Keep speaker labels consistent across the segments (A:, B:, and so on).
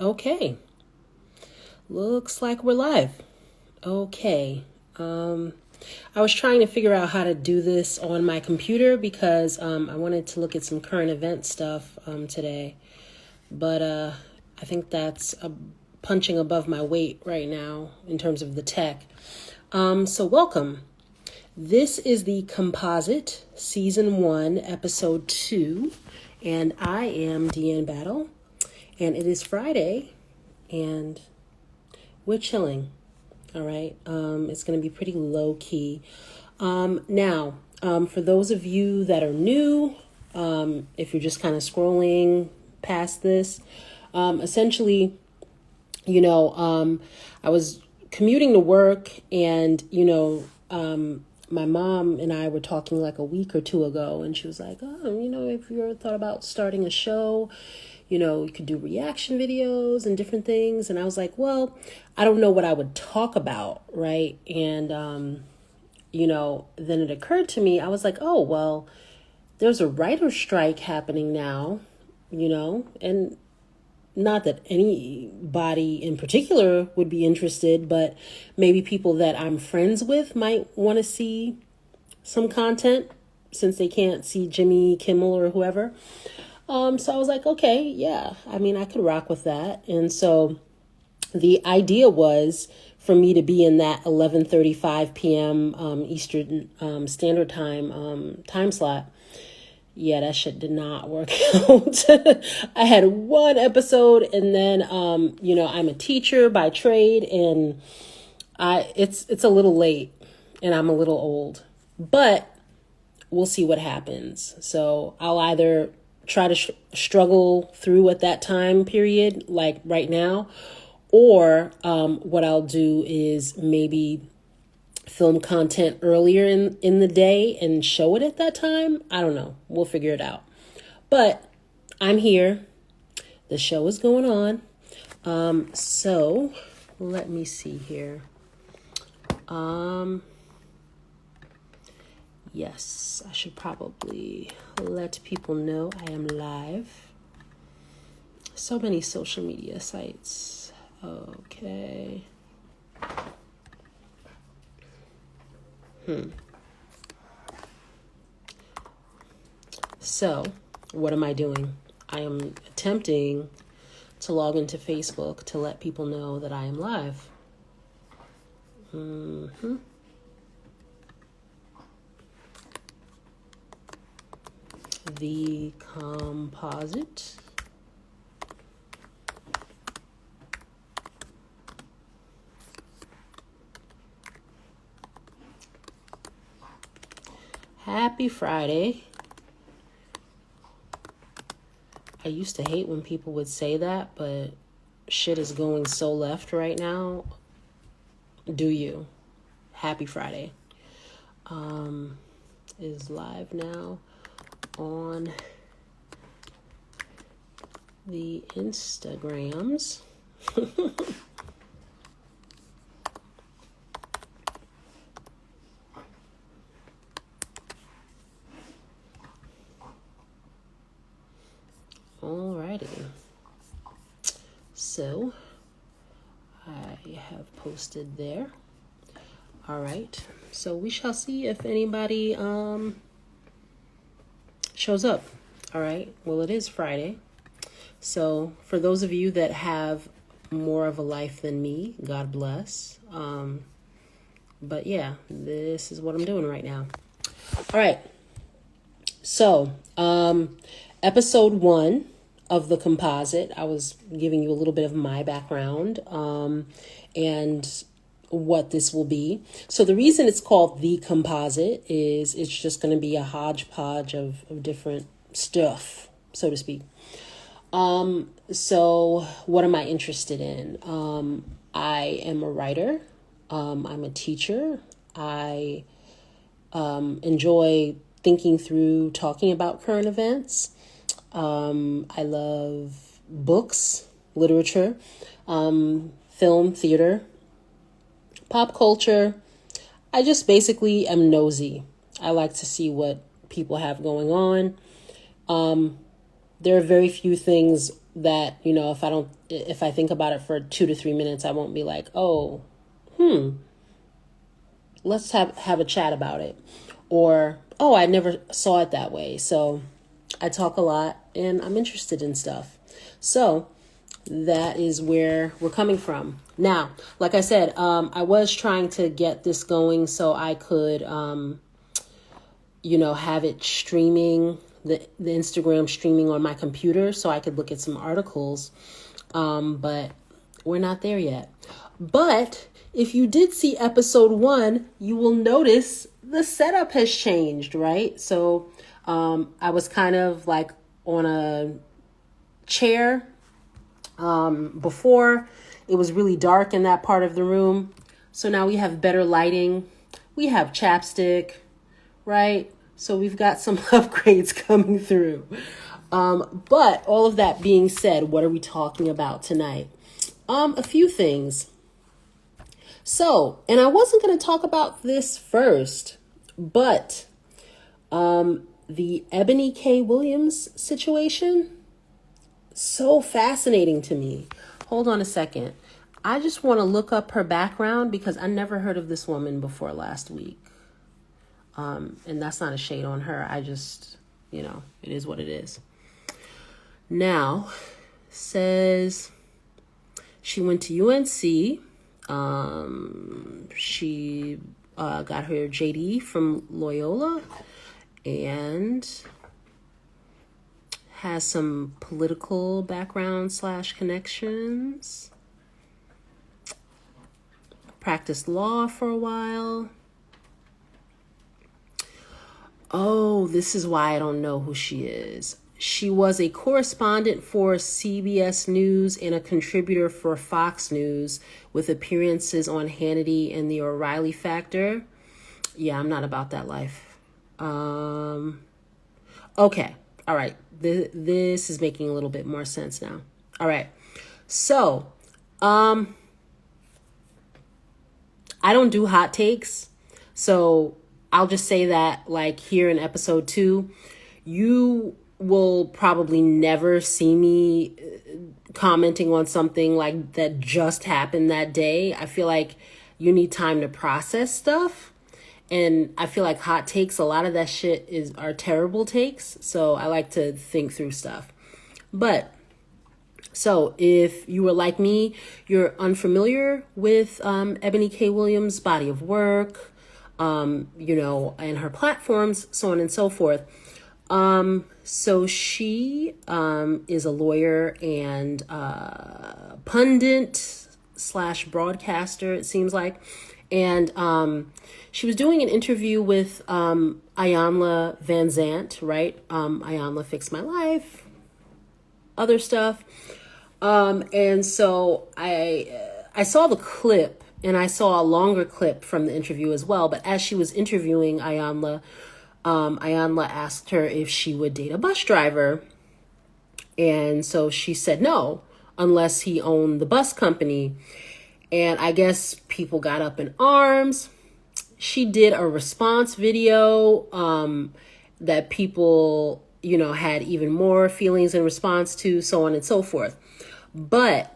A: Okay, looks like we're live. Okay. I was trying to figure out how to do this on my computer because I wanted to look at some current event stuff today. But I think that's punching above my weight right now in terms of the tech. So welcome. This is the Composite Season 1, Episode 2. And I am Deanne Battle. And it is Friday. And we're chilling. All right. It's going to be pretty low key. Now, for those of you that are new, if you're just kind of scrolling past this, essentially, I was commuting to work and, my mom and I were talking like a week or two ago, and she was like, if you ever thought about starting a show, you could do reaction videos and different things. And I was like, well, I don't know what I would talk about, right? And, then it occurred to me, I was like, oh, well, there's a writer's strike happening now, and not that anybody in particular would be interested, but maybe people that I'm friends with might want to see some content since they can't see Jimmy Kimmel or whoever. So I was like, okay, yeah, I mean, I could rock with that. And so the idea was for me to be in that 11:35 p.m. Eastern Standard Time time slot. Yeah, that shit did not work out. I had one episode, and then I'm a teacher by trade, and it's a little late, and I'm a little old, but we'll see what happens. So I'll either try to struggle through at that time period, like right now, or what I'll do is maybe film content earlier in the day and show it at that time. I don't know. We'll figure it out. But I'm here. The show is going on. So let me see here. Yes, I should probably let people know I am live. So many social media sites. Okay. So, what am I doing? I am attempting to log into Facebook to let people know that I am live. The Composite. Happy Friday. I used to hate when people would say that, but shit is going so left right now. Do you? Happy Friday. Is live now on the Instagrams. Alrighty. So I have posted there. All right. So we shall see if anybody shows up. All right. Well, it is Friday. So for those of you that have more of a life than me, God bless. But yeah, this is what I'm doing right now. All right. So, episode 1 of the Composite, I was giving you a little bit of my background and what this will be. So the reason it's called the Composite is it's just going to be a hodgepodge of different stuff, so to speak. So what am I interested in? I am a writer. I'm a teacher. I enjoy thinking through talking about current events. I love books, literature, film, theater, pop culture. I just basically am nosy. I like to see what people have going on. There are very few things that, if I think about it for 2 to 3 minutes, I won't be like, oh, let's have a chat about it. Or, oh, I never saw it that way. So I talk a lot and I'm interested in stuff. So that is where we're coming from. Now, like I said, I was trying to get this going so I could, have it streaming, the Instagram streaming on my computer so I could look at some articles. But we're not there yet. But if you did see episode 1, you will notice the setup has changed, right? So I was kind of like on a chair. Before, it was really dark in that part of the room. So now we have better lighting. We have chapstick, right? So we've got some upgrades coming through. But all of that being said, what are we talking about tonight? A few things. So, and I wasn't going to talk about this first, but the Ebony K. Williams situation, so fascinating to me. Hold on a second. I just want to look up her background because I never heard of this woman before last week. And that's not a shade on her. I just, it is what it is. Now, says she went to UNC. She got her JD from Loyola and has some political background / connections. Practiced law for a while. Oh, this is why I don't know who she is. She was a correspondent for CBS News and a contributor for Fox News with appearances on Hannity and The O'Reilly Factor. Yeah, I'm not about that life. Okay. All right. This is making a little bit more sense now. All right. So, I don't do hot takes. So I'll just say that, like, here in episode 2, you will probably never see me commenting on something like that just happened that day. I feel like you need time to process stuff. And I feel like hot takes, a lot of that shit are terrible takes. So I like to think through stuff. But so if you were like me, you're unfamiliar with Ebony K. Williams' body of work, and her platforms, so on and so forth. So she is a lawyer and pundit / broadcaster, it seems like. And she was doing an interview with Iyanla Vanzant, right? Iyanla Fixed My Life, other stuff. And so I saw the clip, and I saw a longer clip from the interview as well. But as she was interviewing Iyanla, Iyanla asked her if she would date a bus driver. And so she said no, unless he owned the bus company. And I guess people got up in arms. She did a response video that people, had even more feelings in response to, so on and so forth. But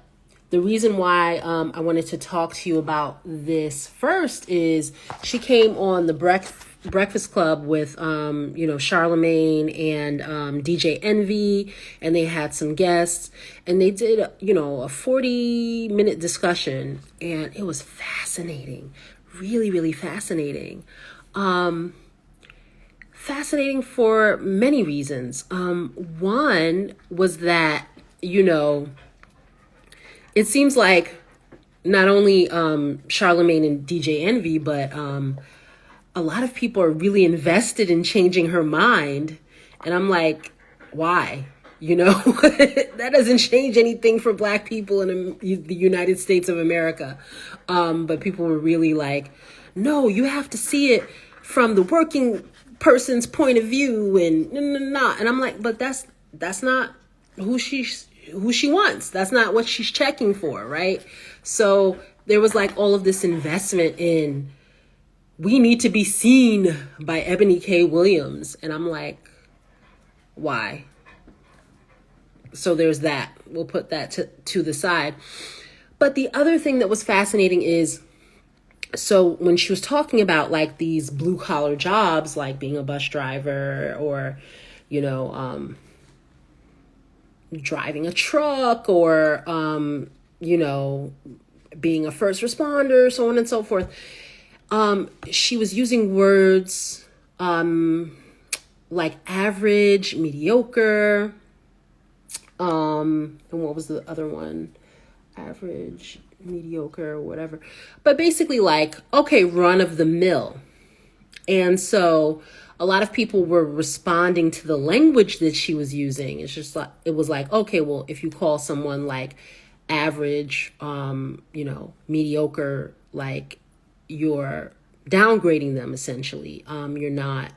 A: the reason why I wanted to talk to you about this first is she came on the Breakfast Club with, Charlemagne and DJ Envy, and they had some guests, and they did, a 40-minute discussion, and it was fascinating, really, really fascinating. Fascinating for many reasons. One was that, it seems like not only Charlemagne and DJ Envy, but a lot of people are really invested in changing her mind. And I'm like, why? That doesn't change anything for Black people in the United States of America. But people were really like, no, you have to see it from the working person's point of view, and no. And I'm like, but that's not who she wants. That's not what she's checking for, right? So there was like all of this investment in, we need to be seen by Ebony K. Williams. And I'm like, why? So there's that. We'll put that to the side. But the other thing that was fascinating is, so when she was talking about like these blue collar jobs, like being a bus driver or, driving a truck or, being a first responder, so on and so forth. She was using words like average, mediocre, and what was the other one? Average, mediocre, whatever. But basically like, okay, run of the mill. And so a lot of people were responding to the language that she was using. It's just like, it was like, okay, well, if you call someone like average, mediocre, like you're downgrading them essentially. You're not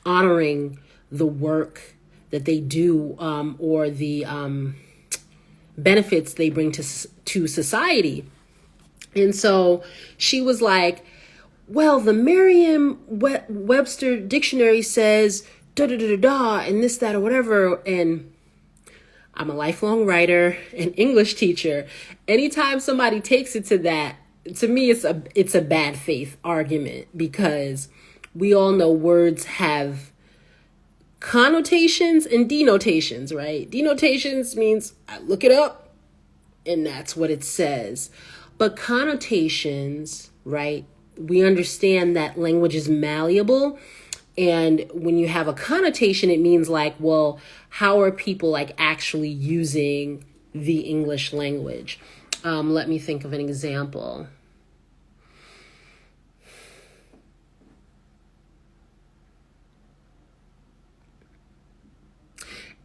A: honoring the work that they do or the benefits they bring to society. And so she was like, well, the Merriam-Webster dictionary says da da da da da and this, that, or whatever. And I'm a lifelong writer and English teacher. Anytime somebody takes it to that, to me, it's a bad faith argument, because we all know words have connotations and denotations, right? Denotations means I look it up and that's what it says. But connotations, right? We understand that language is malleable. And when you have a connotation, it means like, well, how are people like actually using the English language? Let me think of an example.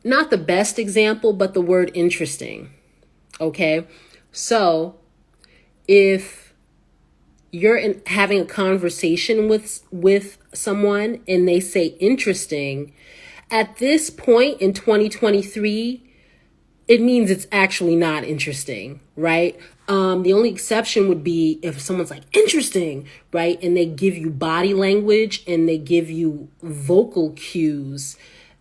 A: Not the best example, but the word interesting. Okay. So if you're having a conversation with someone and they say interesting, at this point in 2023, it means it's actually not interesting, right? The only exception would be if someone's like interesting, right? And they give you body language and they give you vocal cues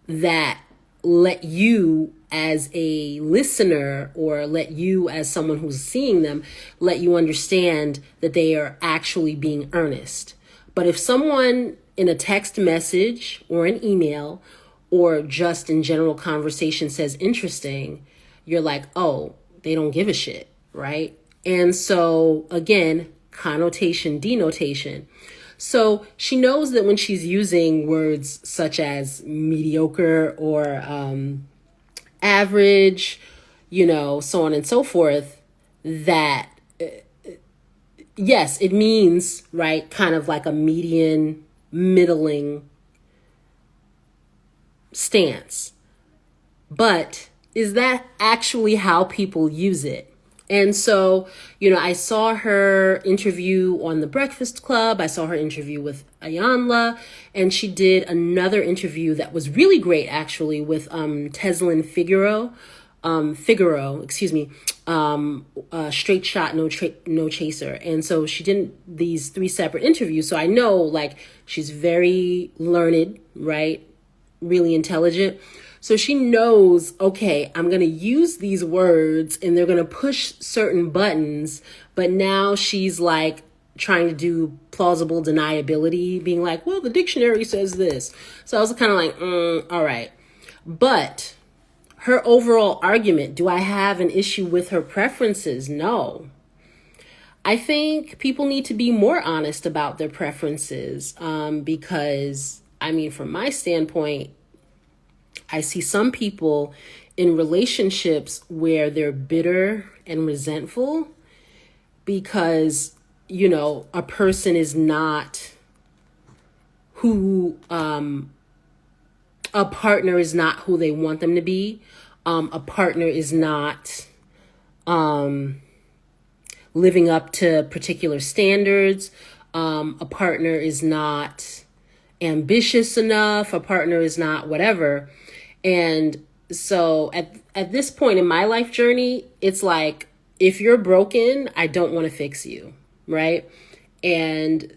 A: that let you as a listener, or let you as someone who's seeing them, let you understand that they are actually being earnest. But if someone in a text message or an email or just in general conversation says interesting, you're like, oh, they don't give a shit, right? And so again, connotation, denotation. So she knows that when she's using words such as mediocre or average, so on and so forth, that yes, it means, right, kind of like a median, middling stance. But is that actually how people use it? And so, I saw her interview on The Breakfast Club. I saw her interview with Ayanla, and she did another interview that was really great, actually, with Teslin Figaro, Straight Shot, No Chaser. And so she did these 3 separate interviews. So I know, like, she's very learned, right? Really intelligent. So she knows, okay, I'm going to use these words and they're going to push certain buttons. But now she's like trying to do plausible deniability, being like, well, the dictionary says this. So I was kind of like, all right. But her overall argument, do I have an issue with her preferences? No. I think people need to be more honest about their preferences because, from my standpoint, I see some people in relationships where they're bitter and resentful because, a person is not who, a partner is not who they want them to be. A partner is not living up to particular standards. A partner is not ambitious enough. A partner is not whatever. And so at this point in my life journey, it's like, if you're broken, I don't want to fix you, right? And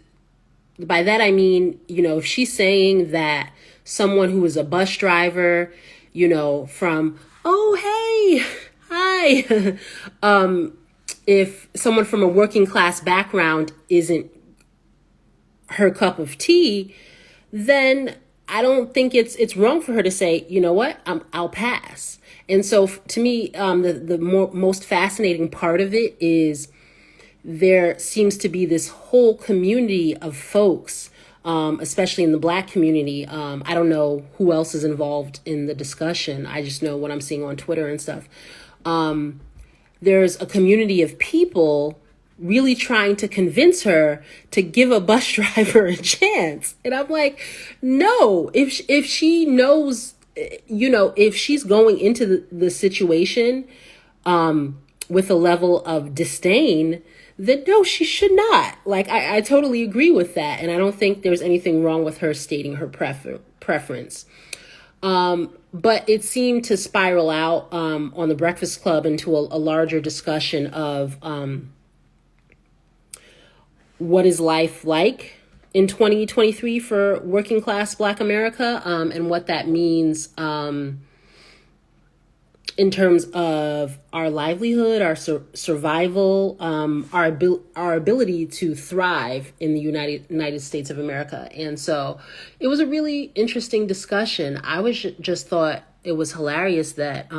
A: by that, I mean, if she's saying that someone who is a bus driver, from, Oh, hey, hi. If someone from a working class background isn't her cup of tea, then I don't think it's wrong for her to say, you know what, I'll pass. And so to me, the most fascinating part of it is there seems to be this whole community of folks, especially in the Black community. I don't know who else is involved in the discussion. I just know what I'm seeing on Twitter and stuff. There's a community of people really trying to convince her to give a bus driver a chance. And I'm like, no, if she knows, if she's going into the situation with a level of disdain, then no, she should not. Like, I totally agree with that. And I don't think there's anything wrong with her stating her preference. But it seemed to spiral out on the Breakfast Club into a larger discussion of what is life like in 2023 for working class Black America, and what that means in terms of our livelihood, our survival, our ability to thrive in the United States of America. And so it was a really interesting discussion. I just thought it was hilarious that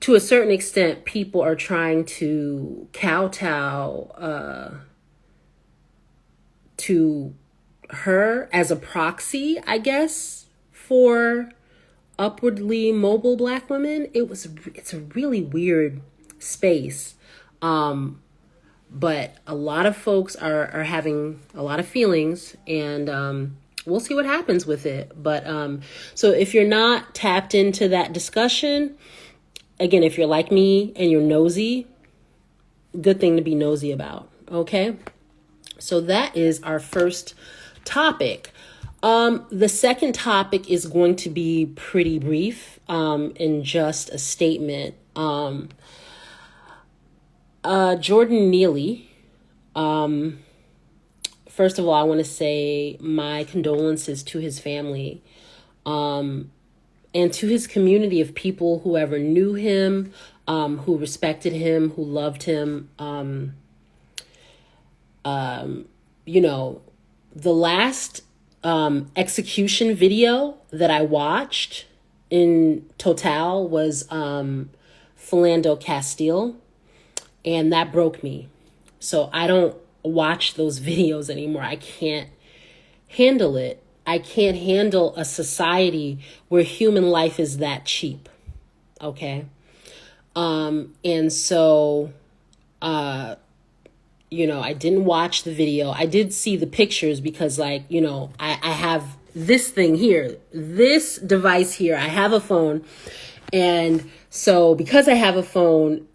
A: to a certain extent, people are trying to kowtow to her as a proxy, I guess, for upwardly mobile Black women. It's a really weird space. But a lot of folks are having a lot of feelings, and we'll see what happens with it. But so if you're not tapped into that discussion, again, if you're like me and you're nosy, good thing to be nosy about. Okay. So that is our first topic. The second topic is going to be pretty brief, in just a statement. Jordan Neely. First of all, I want to say my condolences to his family, and to his community of people who ever knew him, who respected him, who loved him. The last execution video that I watched in total was Philando Castile, and that broke me. So I don't watch those videos anymore. I can't handle it. I can't handle a society where human life is that cheap. Okay. And so, I didn't watch the video. I did see the pictures because I have this thing here, this device here. I have a phone. And so because I have a phone,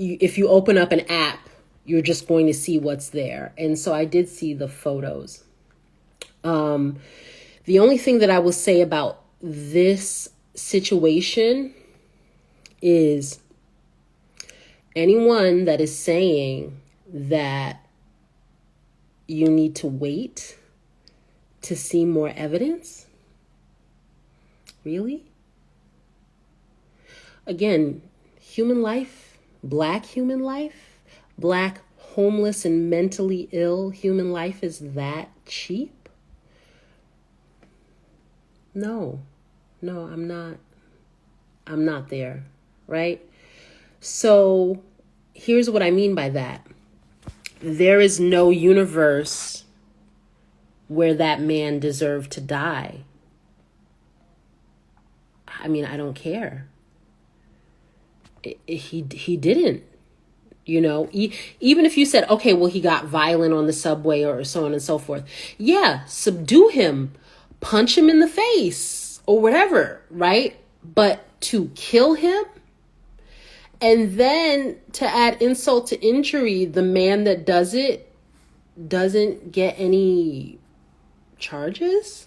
A: if you open up an app, you're just going to see what's there. And so I did see the photos. The only thing that I will say about this situation is anyone that is saying that you need to wait to see more evidence, really? Again, human life, Black human life, Black homeless and mentally ill human life is that cheap? No, I'm not there, right? So here's what I mean by that. There is no universe where that man deserved to die. I mean, I don't care. He didn't, even if you said, okay, well, he got violent on the subway or so on and so forth. Yeah, subdue him, punch him in the face or whatever, right? But to kill him, and then to add insult to injury, the man that does it doesn't get any charges?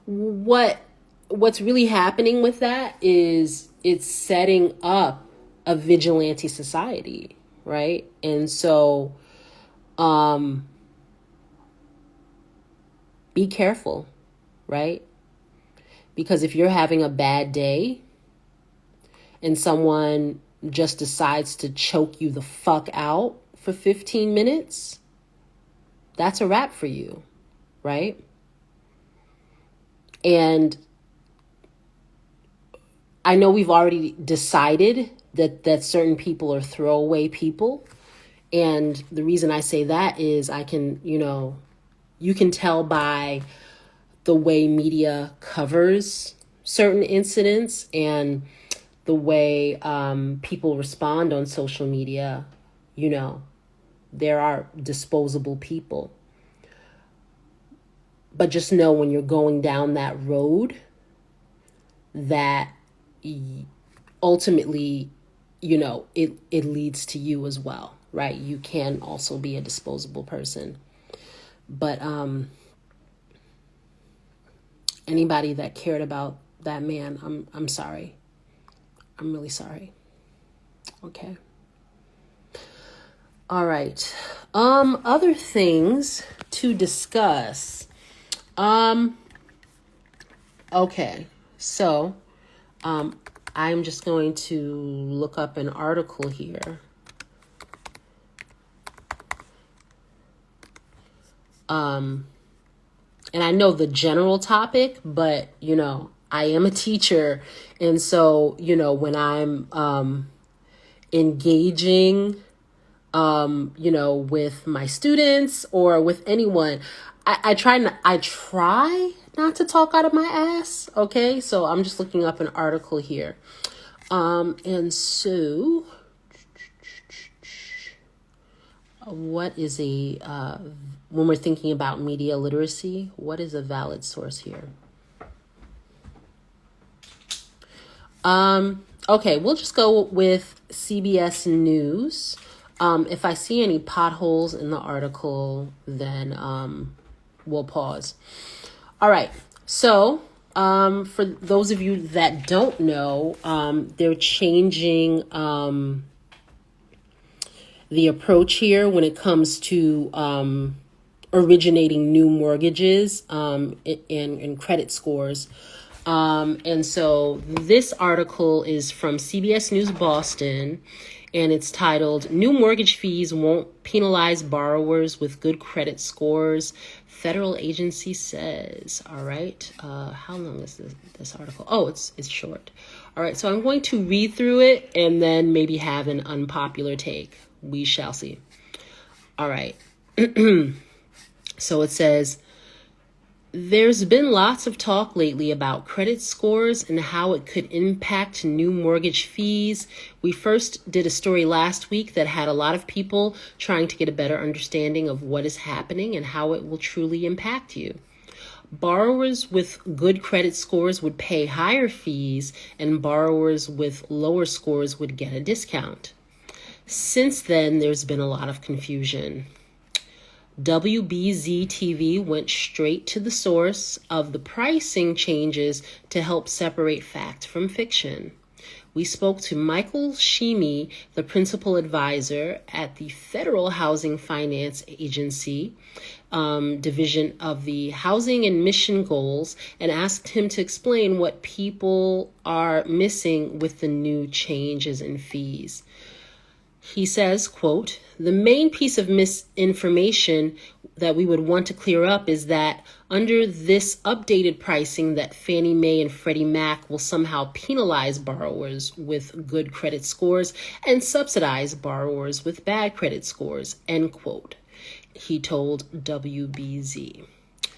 A: What's really happening with that is it's setting up a vigilante society, right? And so be careful. right? Because if you're having a bad day and someone just decides to choke you the fuck out for 15 minutes, that's a wrap for you, right? And I know we've already decided that certain people are throwaway people. And the reason I say that is you can tell by the way media covers certain incidents and the way people respond on social media. There are disposable people. But just know when you're going down that road that ultimately, it leads to you as well, right? You can also be a disposable person. But anybody that cared about that man, I'm sorry. I'm really sorry. Okay. All right. Other things to discuss. Okay. So, I'm just going to look up an article here. And I know the general topic, but, I am a teacher. And so, when I'm engaging, with my students or with anyone, I try not to talk out of my ass. Okay. So I'm just looking up an article here. And so what is when we're thinking about media literacy, what is a valid source here? Okay, we'll just go with CBS News. If I see any potholes in the article, then we'll pause. All right, so for those of you that don't know, they're changing the approach here when it comes to originating new mortgages and credit scores. And so this article is from CBS News Boston, and it's titled, "New Mortgage Fees Won't Penalize Borrowers with Good Credit Scores, Federal Agency Says." All right. How long is this article? Oh, it's short. All right. So I'm going to read through it and then maybe have an unpopular take. We shall see. All right. So it says, "There's been lots of talk lately about credit scores and how it could impact new mortgage fees. We first did a story last week that had a lot of people trying to get a better understanding of what is happening and how it will truly impact you. Borrowers with good credit scores would pay higher fees, and borrowers with lower scores would get a discount. Since then, there's been a lot of confusion. WBZ TV went straight to the source of the pricing changes to help separate fact from fiction. We spoke to Michael Sheemy, the principal advisor at the Federal Housing Finance Agency division of the Housing and Mission Goals, and asked him to explain what people are missing with the new changes in fees. He says, quote, "The main piece of misinformation that we would want to clear up is that under this updated pricing that Fannie Mae and Freddie Mac will somehow penalize borrowers with good credit scores and subsidize borrowers with bad credit scores," end quote, he told WBZ.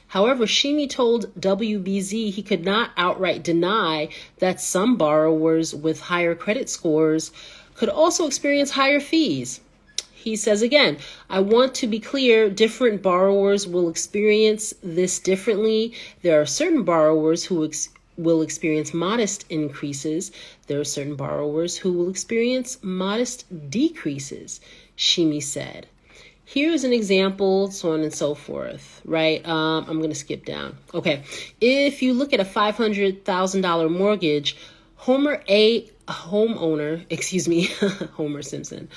A: However, Sheemy told WBZ he could not outright deny that some borrowers with higher credit scores could also experience higher fees. He says again, "I want to be clear, different borrowers will experience this differently. There are certain borrowers who will experience modest increases. There are certain borrowers who will experience modest decreases," Sheemy said. Here's an example, so on and so forth, right? I'm going to skip down. Okay. If you look at a $500,000 mortgage, Homer Simpson,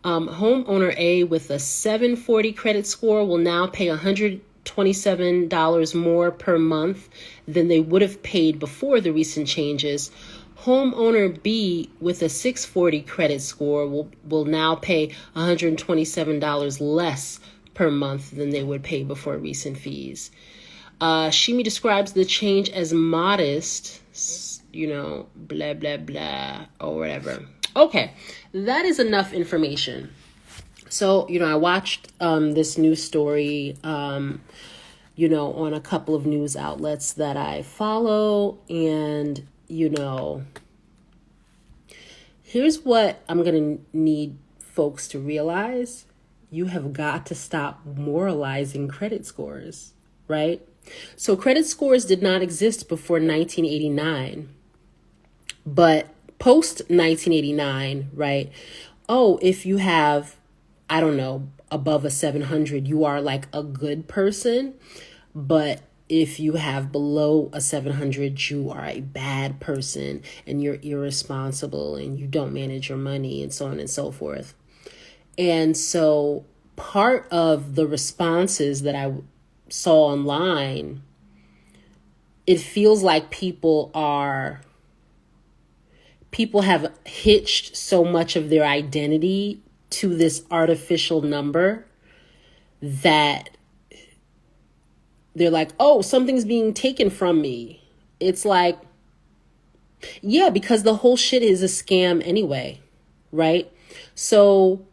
A: homeowner A with a 740 credit score will now pay $120 $127 more per month than they would have paid before the recent changes. Homeowner B with a 640 credit score will now pay $127 less per month than they would pay before recent fees. Shimi describes the change as modest, blah, blah, blah, or whatever. Okay, that is enough information. So, I watched this news story, on a couple of news outlets that I follow. And, here's what I'm going to need folks to realize. You have got to stop moralizing credit scores, right? So credit scores did not exist before 1989, but post 1989, right? Oh, if you have, I don't know, above a 700, you are like a good person. But if you have below a 700, you are a bad person and you're irresponsible and you don't manage your money and so on and so forth. And so part of the responses that I saw online, it feels like people have hitched so much of their identity to this artificial number that they're like, oh, something's being taken from me. It's like, yeah, because the whole shit is a scam anyway, right? So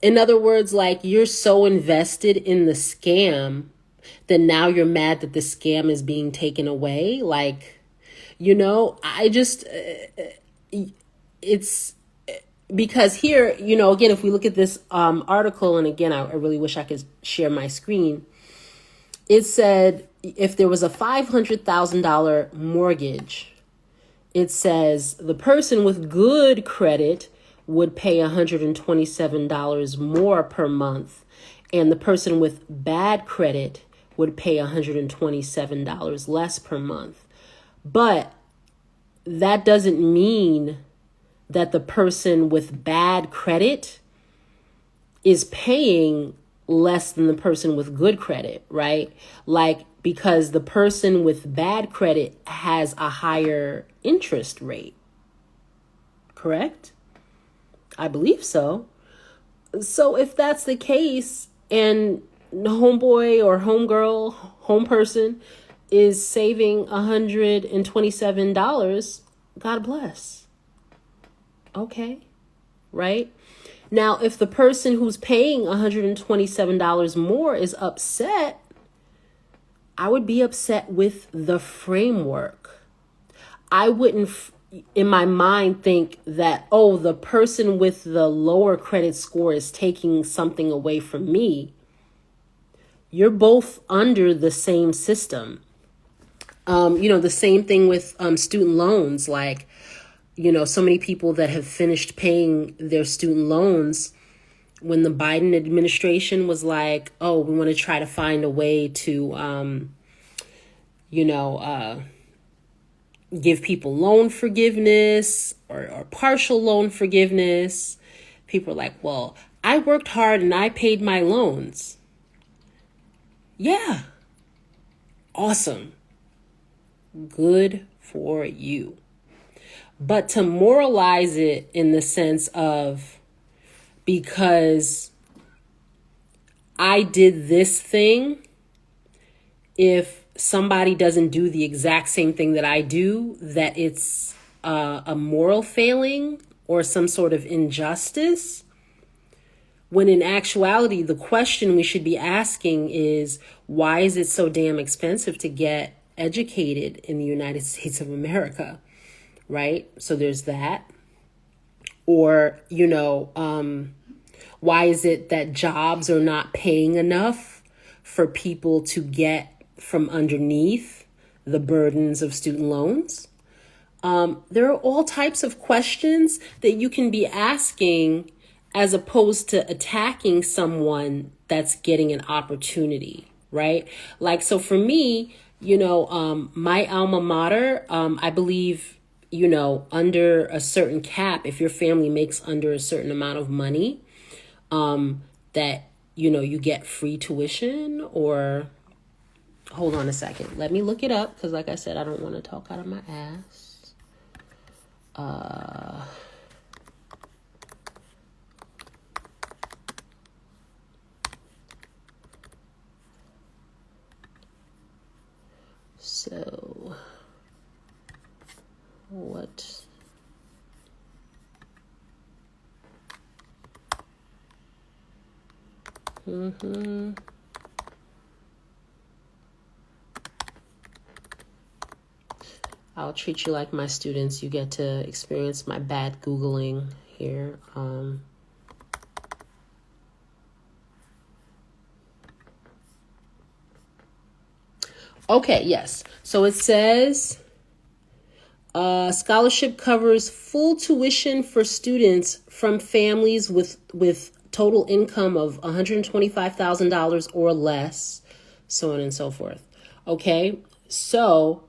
A: in other words, like, you're so invested in the scam that now you're mad that the scam is being taken away. Like, it's because here, again, if we look at this article, and again, I really wish I could share my screen. It said if there was a $500,000 mortgage, it says the person with good credit would pay $127 more per month, and the person with bad credit would pay $127 less per month. But that doesn't mean that the person with bad credit is paying less than the person with good credit, right? Like, because the person with bad credit has a higher interest rate, correct? I believe so. So if that's the case, and homeboy or homegirl, home person is saving $127, God bless. Okay, right? Now, if the person who's paying $127 more is upset, I would be upset with the framework. I wouldn't, in my mind, think that, oh, the person with the lower credit score is taking something away from me. You're both under the same system. The same thing with student loans. Like, so many people that have finished paying their student loans, when the Biden administration was like, oh, we want to try to find a way to, give people loan forgiveness or partial loan forgiveness. People are like, well, I worked hard and I paid my loans. Yeah. Awesome. Good for you. But to moralize it in the sense of, because I did this thing, if somebody doesn't do the exact same thing that I do, that it's a moral failing or some sort of injustice, when in actuality, the question we should be asking is, why is it so damn expensive to get educated in the United States of America? Right? So there's that. Or, why is it that jobs are not paying enough for people to get from underneath the burdens of student loans? There are all types of questions that you can be asking as opposed to attacking someone that's getting an opportunity, right? Like, so for me, my alma mater, I believe, under a certain cap, if your family makes under a certain amount of money, that you get free tuition, or hold on a second. Let me look it up because, like I said, I don't want to talk out of my ass. So, what? I'll treat you like my students. You get to experience my bad Googling here. Okay, yes. So it says scholarship covers full tuition for students from families with total income of $125,000 or less, so on and so forth. Okay, so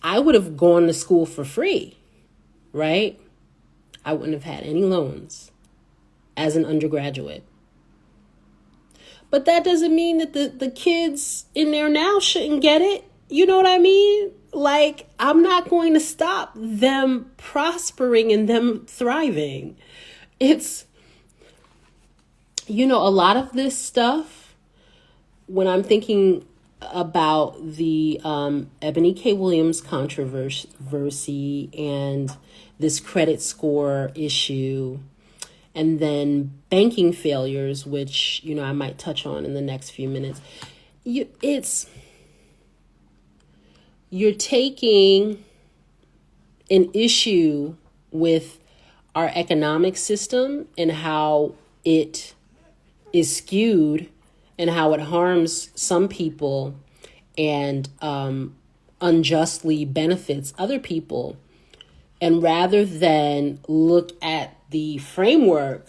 A: I would have gone to school for free, right? I wouldn't have had any loans as an undergraduate. But that doesn't mean that the kids in there now shouldn't get it. You know what I mean? Like, I'm not going to stop them prospering and them thriving. It's, a lot of this stuff, when I'm thinking about the Ebony K. Williams controversy and this credit score issue, and then banking failures, which, I might touch on in the next few minutes. You're taking an issue with our economic system and how it is skewed and how it harms some people and unjustly benefits other people. And rather than look at the framework,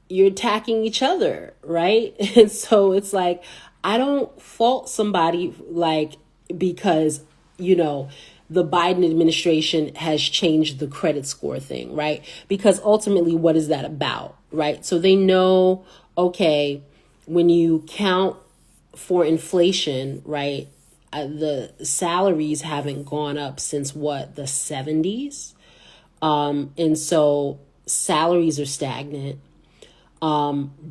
A: you're attacking each other, right? And so it's like, I don't fault somebody because, the Biden administration has changed the credit score thing, right? Because ultimately, what is that about, right? So they know, okay, when you count for inflation, right, the salaries haven't gone up since the 70s. And so salaries are stagnant.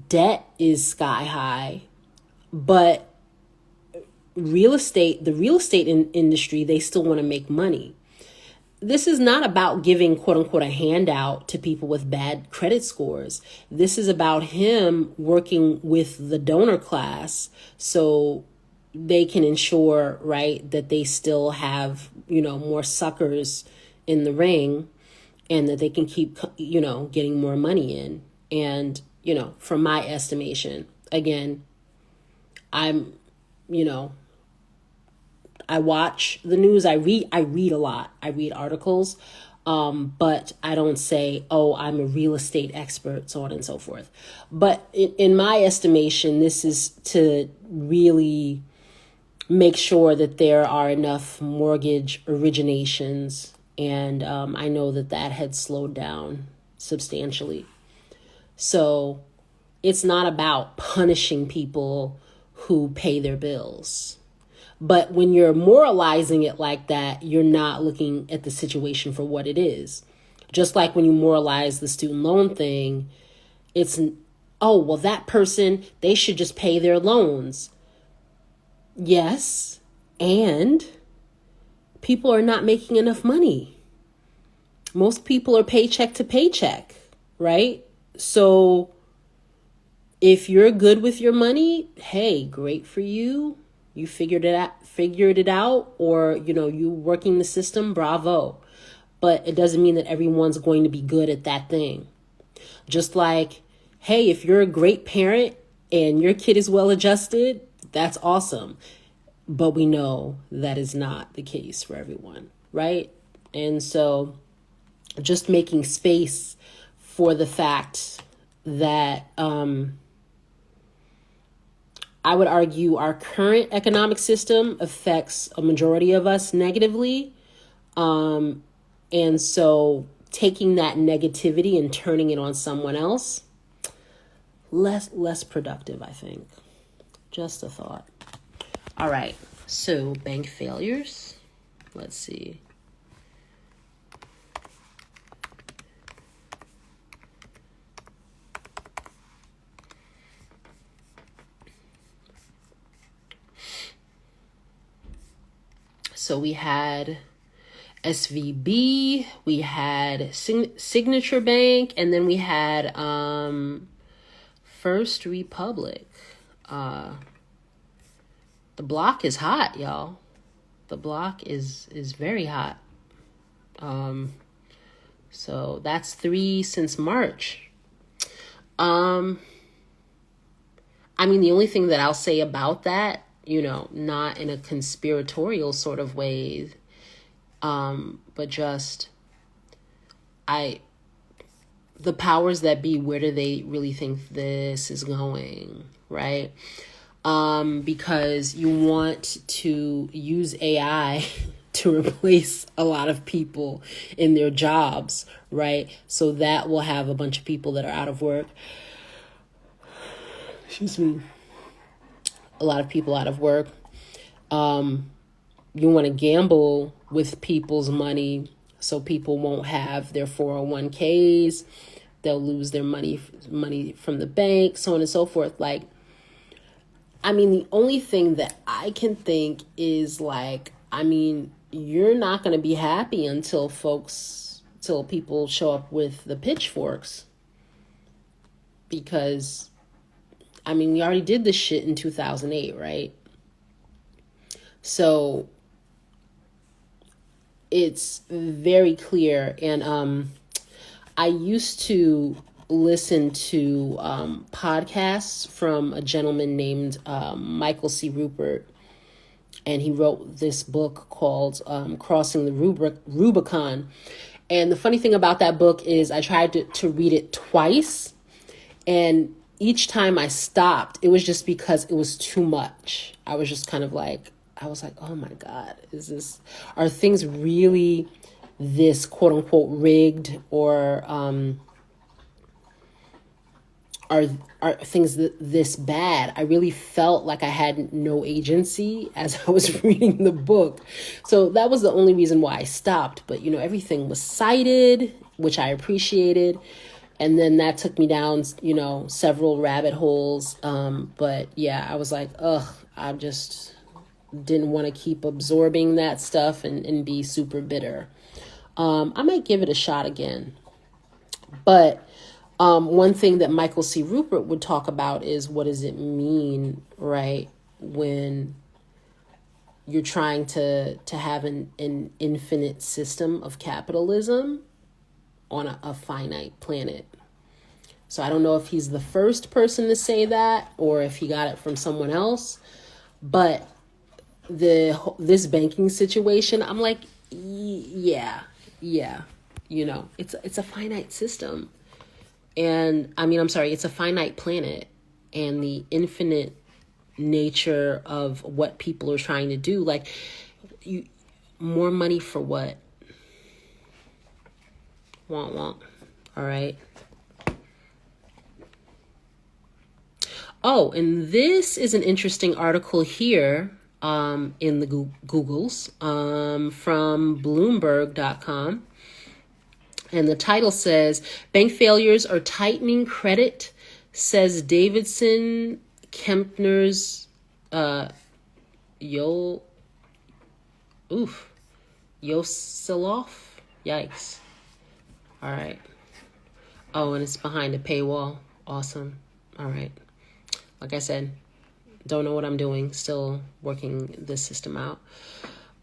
A: Debt is sky high, but the real estate industry, they still want to make money. This is not about giving, quote unquote, a handout to people with bad credit scores. This is about him working with the donor class so they can ensure, right, that they still have, more suckers in the ring and that they can keep, getting more money in. And, from my estimation, again, I'm, I watch the news. I read a lot. I read articles, but I don't say, oh, I'm a real estate expert, so on and so forth. But in my estimation, this is to really make sure that there are enough mortgage originations. And I know that had slowed down substantially. So it's not about punishing people who pay their bills. But when you're moralizing it like that, you're not looking at the situation for what it is. Just like when you moralize the student loan thing, it's, oh, well, that person, they should just pay their loans. Yes, and people are not making enough money. Most people are paycheck to paycheck, right? So if you're good with your money, hey, great for you. You figured it out, or, you working the system, bravo. But it doesn't mean that everyone's going to be good at that thing. Just like, hey, if you're a great parent and your kid is well adjusted, that's awesome. But we know that is not the case for everyone, right? And so just making space for the fact that I would argue our current economic system affects a majority of us negatively. And so taking that negativity and turning it on someone else less productive, I think. Just a thought. All right. So bank failures. Let's see. So we had SVB, we had Signature Bank, and then we had First Republic. The block is hot, y'all. The block is very hot. So that's 3 since March. I mean, the only thing that I'll say about that, not in a conspiratorial sort of way, but just, the powers that be, where do they really think this is going, right? Because you want to use AI to replace a lot of people in their jobs, right? So that will have a bunch of people that are out of work. Excuse me. A lot of people out of work. You want to gamble with people's money so people won't have their 401ks. They'll lose their money from the bank, so on and so forth. Like, I mean, the only thing that I can think is like, I mean, you're not going to be happy until people show up with the pitchforks. Because, I mean, we already did this shit in 2008, right? So it's very clear. And I used to listen to podcasts from a gentleman named Michael C. Rupert. And he wrote this book called Crossing the Rubicon. And the funny thing about that book is I tried to read it twice. And each time I stopped, it was just because it was too much. I was just kind of like, oh my God, are things really this quote unquote rigged, or are things this bad? I really felt like I had no agency as I was reading the book. So that was the only reason why I stopped. But, everything was cited, which I appreciated. And then that took me down, several rabbit holes. But yeah, I was like, I just didn't want to keep absorbing that stuff and be super bitter. I might give it a shot again. But one thing that Michael C. Rupert would talk about is, what does it mean, right, when you're trying to have an infinite system of capitalism on a finite planet. So I don't know if he's the first person to say that or if he got it from someone else, but this banking situation, I'm like, yeah, it's a finite system. And it's a finite planet, and the infinite nature of what people are trying to do, like, more money for what? Wonk wonk. All right. Oh, and this is an interesting article here in the Googles from Bloomberg.com. And the title says, bank failures are tightening credit, says Davidson Kempner's Yosiloff. Yikes. All right. Oh, and it's behind a paywall. Awesome. All right. Like I said, don't know what I'm doing. Still working this system out.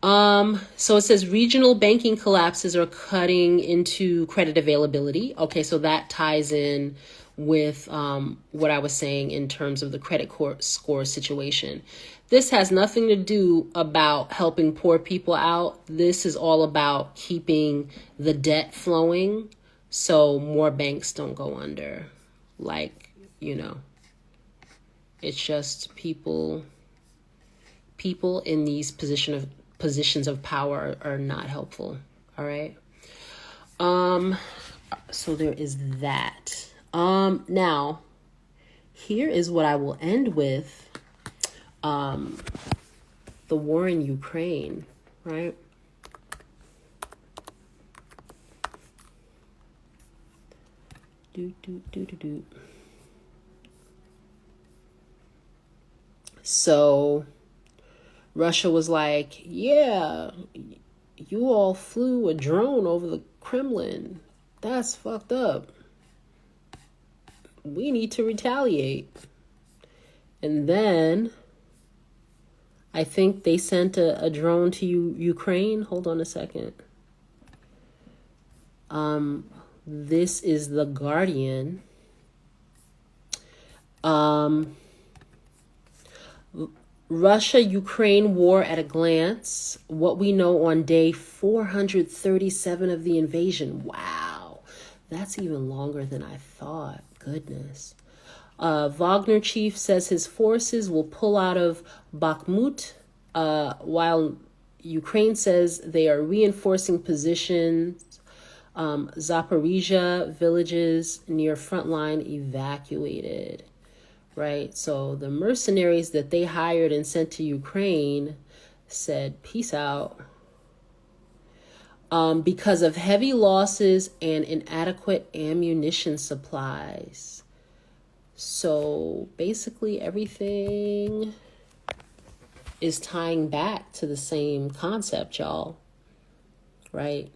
A: So it says regional banking collapses are cutting into credit availability. Okay, so that ties in with what I was saying in terms of the credit score situation. This has nothing to do about helping poor people out. This is all about keeping the debt flowing so more banks don't go under. Like, it's just people in these positions of power are not helpful. All right. So there is that. Now, here is what I will end with. The war in Ukraine, right? So Russia was like, yeah, you all flew a drone over the Kremlin. That's fucked up. We need to retaliate. And then I think they sent a drone to Ukraine. Hold on a second. This is The Guardian. Russia-Ukraine war at a glance. What we know on day 437 of the invasion. Wow. That's even longer than I thought. Goodness. Wagner chief says his forces will pull out of Bakhmut, while Ukraine says they are reinforcing positions. Zaporizhia villages near frontline evacuated. Right? So the mercenaries that they hired and sent to Ukraine said, peace out. Because of heavy losses and inadequate ammunition supplies. So basically everything is tying back to the same concept, y'all. Right?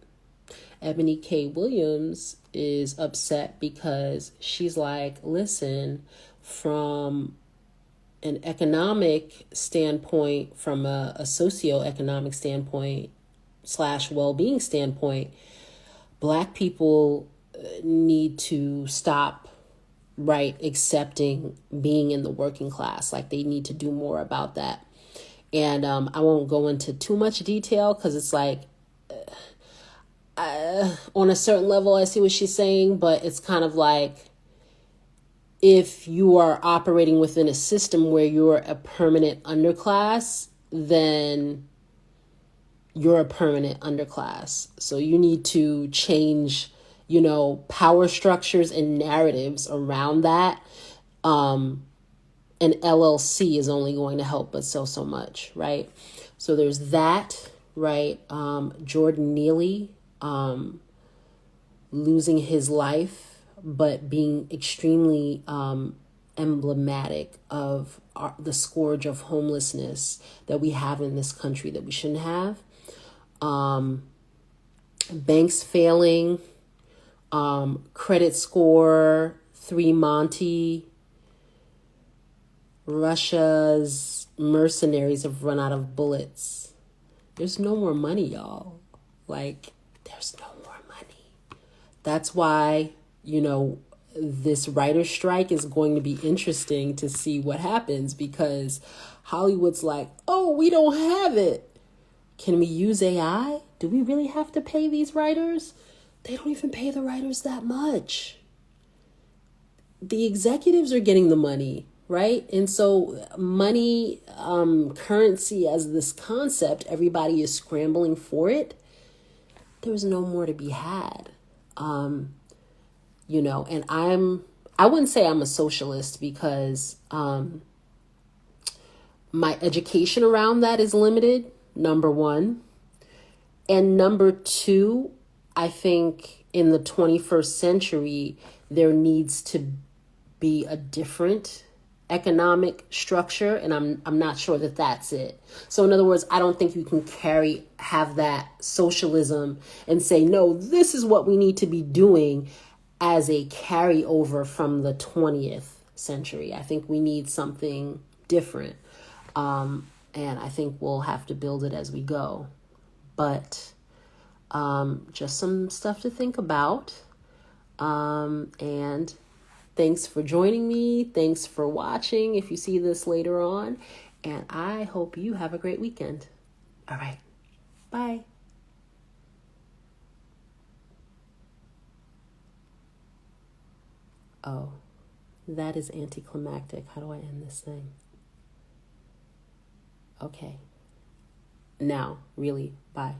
A: Ebony K. Williams is upset because she's like, listen, from an economic standpoint, from a socioeconomic standpoint / well-being standpoint, Black people need to stop, right, accepting being in the working class. Like, they need to do more about that. And I won't go into too much detail because it's like, on a certain level, I see what she's saying, but it's kind of like, if you are operating within a system where you're a permanent underclass, then you're a permanent underclass. So you need to change, power structures and narratives around that. An LLC is only going to help but so much, right? So there's that, right? Jordan Neely losing his life, but being extremely emblematic of the scourge of homelessness that we have in this country that we shouldn't have. Banks failing, credit score 3 Monty. Russia's mercenaries have run out of bullets. There's no more money, y'all. Like, there's no more money. That's why, this writer's strike is going to be interesting to see what happens, because Hollywood's like, oh, we don't have it. Can we use AI? Do we really have to pay these writers? They don't even pay the writers that much. The executives are getting the money, right? And so money, currency as this concept, everybody is scrambling for it. There's no more to be had. And I wouldn't say I'm a socialist because my education around that is limited, number one. And number two, I think in the 21st century, there needs to be a different economic structure, and I'm not sure that that's it. So in other words, I don't think you can have that socialism and say, no, this is what we need to be doing as a carryover from the 20th century. I think we need something different. And I think we'll have to build it as we go. But just some stuff to think about. And thanks for joining me. Thanks for watching if you see this later on. And I hope you have a great weekend. All right. Bye. Oh, that is anticlimactic. How do I end this thing? Okay. Now, really, bye.